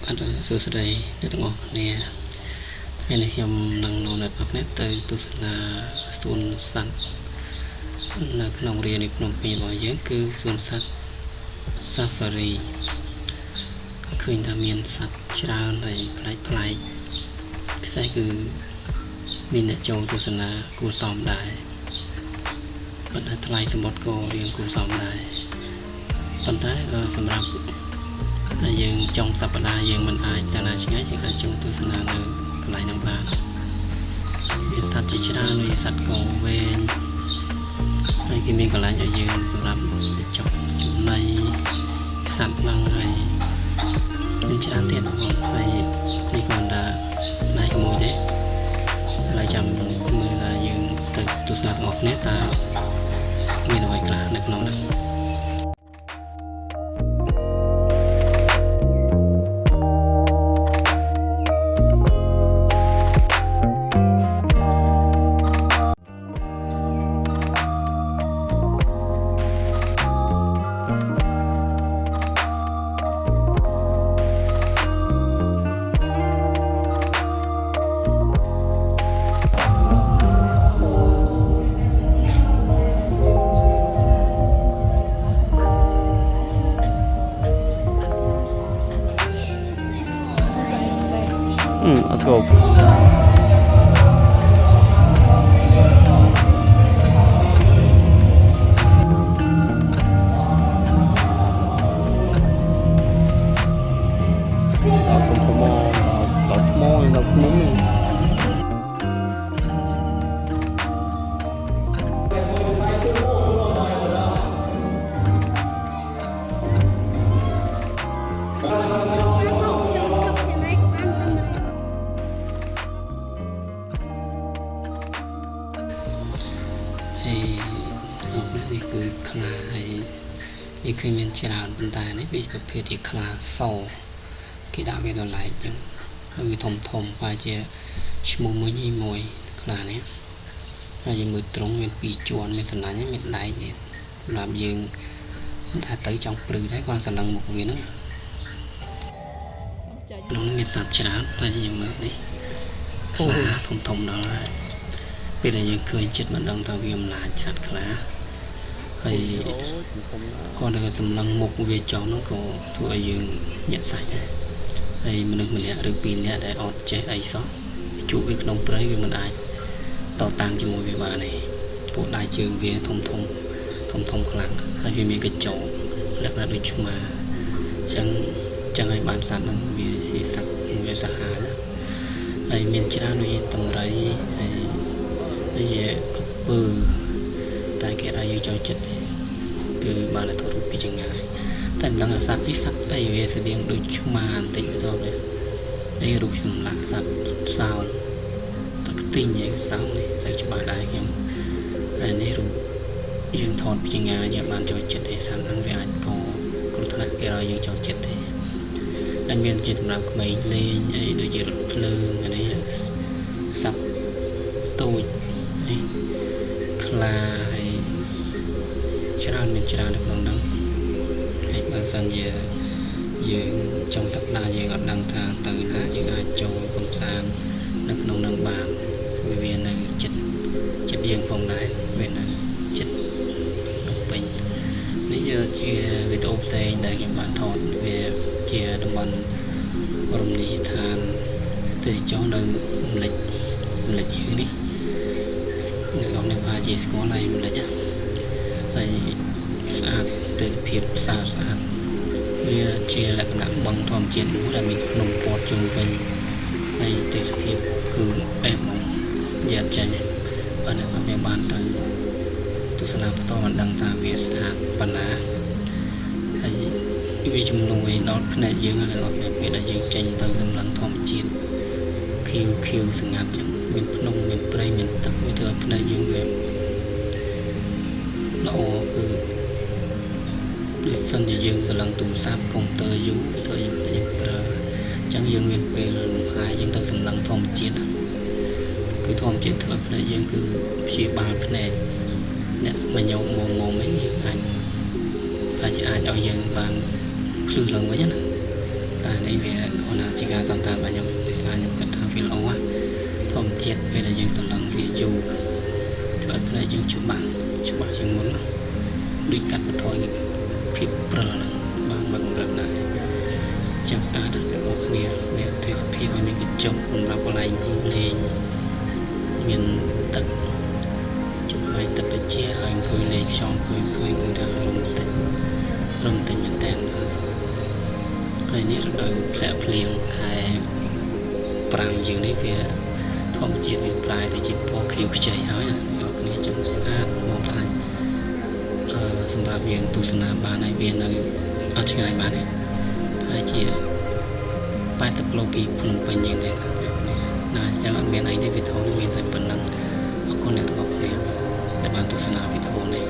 សួស្តីអ្នកទាំងអស់គ្នាថ្ងៃនេះខ្ញុំនឹងនាំអ្នកទៅទស្សនាសួនសត្វនៅក្នុងរាជធានីភ្នំពេញរបស់យើងគឺសួនសត្វ Safari ឃើញថាមានសត្វច្រើនហើយប្លែកពិសេសគឺមានអ្នកចូលទស្សនាគួរសមដែរប៉ុន្តែថ្លៃសមុទ្រក៏រៀងគួរសមដែរប៉ុន្តែសម្រាប់តែយើងចុងសប្តាហ៍យើងមិនអាចទៅណាឆ្ងាយយើងអាចចូលទស្សនានៅកន្លែងហ្នឹងបានមានសត្វជាច្រើនមានសត្វកោវែងហើយគេមានកន្លែងឲ្យយើងសម្រាប់ចុះចំណីសត្វហ្នឹងហើយមានច្រើនទៀតបងហើយនេះគ្រាន់តែផ្នែកមួយទេហើយចាំមើលថាយើងទៅទស្សនាទាំងអស់គ្នាតើមានអ្វីខ្លះនៅក្នុងហ្នឹងLet's go.នេះគឺខ្លាហើយនេះគឺមានច្រើនប៉ុន្តែនេះវាប្រភេទជាខ្លាសគេដាក់វាដល់ឡែកចឹងហើយវាធំប្រហែលជាឈ្មោះមួយខ្លានេះហើយយើងមើលត្រង់មាន2ជាន់មានសំណាញ់មានដែកនេះសម្រាប់យើងថាទៅចង់ព្រឺដែរគាត់សន្លឹងមុខវាហ្នឹងក្នុងនេះមានសត្វច្រើនតែយើងមើលនេះខ្លាធំដល់ហើយពេលដែលយើងឃើញចិត្តមិនដឹងថាវាអំណាចសត្វខ្លាហើយគាត់ទៅសម្លឹងមុខវាចុះនោះក៏ធ្វើឲ្យយើងញាក់សាច់ដែរហើយមនុស្សម្នាក់ឬពីរនាក់ដែលអត់ចេះអីសោះជួបវាក្នុងព្រៃវាមិនអាចតតាំងជាមួយវាបានទេពួកដៃជើងវាធំខ្លាំងហើយវាមានកញ្ចក់លក្ខណៈដូចឆ្មាអញ្ចឹងឲ្យបានសត្វហ្នឹងវាជាសត្វមួយសាហាវហើយមានច្រើនដូចតម្រៃហើយជាកពើតែគេឲ្យយើងចូលចិត្តគឺបានតែថតរូបពីចម្ងាយតែម្លឹងអាសត្វនេះសត្វអីវាស្តៀងដូចឆ្មាបន្តិចទៅនេះនេះរូបសម្លាក់សត្វសោតខ្ទីងឯងសោនេះតែច្បាស់ដែរខ្ញុំហើយនេះរូបយើងថតពីចម្ងាយយើងបានចូលចិត្តឯសត្វហ្នឹងវាអាចកគ្រោះថ្នាក់គេឲ្យយើងចូលចិត្តទេហើយមានជាសម្រាប់ក្មេងលេងអីដូចជារថភ្លើងអានេះសត្វតូចនេះខ្លាហើយច្រើននៅក្នុងហ្នឹងហើយបើសិនជាយើងចង់សប្តាហ៍យើងអត់ដឹងថាទៅណាយើងអាចចូលកំសាន្តនៅក្នុងហ្នឹងបានវានៅចិត្តយើងផងដែរវានៅចិត្តភ្នំពេញនេះជាវីដេអូផ្សេងដែលខ្ញុំបានថតវាជាតំបន់រមណីយដ្ឋានទេសចរនៅម្លេចយើងនេះនៅអង្គនេះថាជាស្គាល់ហើយម្លេចហើយស្អាតទេសភាពស្អាតវាជាលក្ខណៈបឹងធម្មជាតិមួយដែលមានភ្នំព័ទ្ធជុំវិញហើយទេសភាពគឺអែបមកយ៉ាត់ចាញ់បើអ្នកខ្ញុំបានទៅទស្សនាបន្តមិនដឹងថាវាស្អាតប៉ុណ្ណាហើយវាជំនួយដល់ភ្នែកយើងហើយដល់ពេលដែលយើងចេញទៅសម្លឹងធម្មជាតិខៀវស្ងាត់ចឹងមានភ្នំមានព្រៃមានទឹកវាធ្វើឲ្យភ្នែកយើងវាល្អគឺដូចសិនជាយើងសម្លឹងទូរស័ព្ទកុំព្យូទ័រយូរទៅយើងប្រើអញ្ចឹងយើងមានពេលលំហែយើងទៅសម្លឹងធម្មជាតិគឺធម្មជាតិធ្វើឲ្យភ្នែកយើងគឺព្យាបាលភ្នែកអ្នកមកញោមមុំអីយើងអាចឲ្យយើងបានភ្លឺឡើងវិញណា តែ តែនេះវាគាត់ថាជាការសន្តានរបស់ខ្ញុំដោយសារខ្ញុំគិតថាវាល្អធម្មជាតិពេលដែលយើងសម្លឹងវាយូរធ្វើឲ្យផ្នែកយើងច្បាស់ជាងមុនដូចកាត់បន្ថយភាពព្រិលបានមកកម្រិតដែរចាំស្អាតដល់បងប្អូនមានទេសភាពឲ្យមានកញ្ចក់សម្រាប់កន្លែងអង្គុយលេងមានទឹកជុំឲ្យទឹកត្រជាក់ឲ្យអង្គុយលេងខ្យល់អង្គុយគឺថារ៉ូមែនទិកមែនតើហើយនេះរដូវធ្លាក់ភ្លៀងខែ5យើងនេះវាធម្មជាតិវាប្រែទៅជាពណ៌ខៀវខ្ចីហើយណាបងប្អូនចង់ស្អាតមកផ្លាច់សម្រាប់យើងទស្សនាបានហើយវានៅអត់ឆ្ងាយបានទេហើយជា80គីឡូពីភ្នំពេញយើងទេណាអញ្ចឹងអត់មានអីទេវីដេអូនេះមានតែប៉ុណ្្នឹងអរគុណអ្នកទាំងអស់គ្នាដែលបានទស្សនាវីដេអូនេះ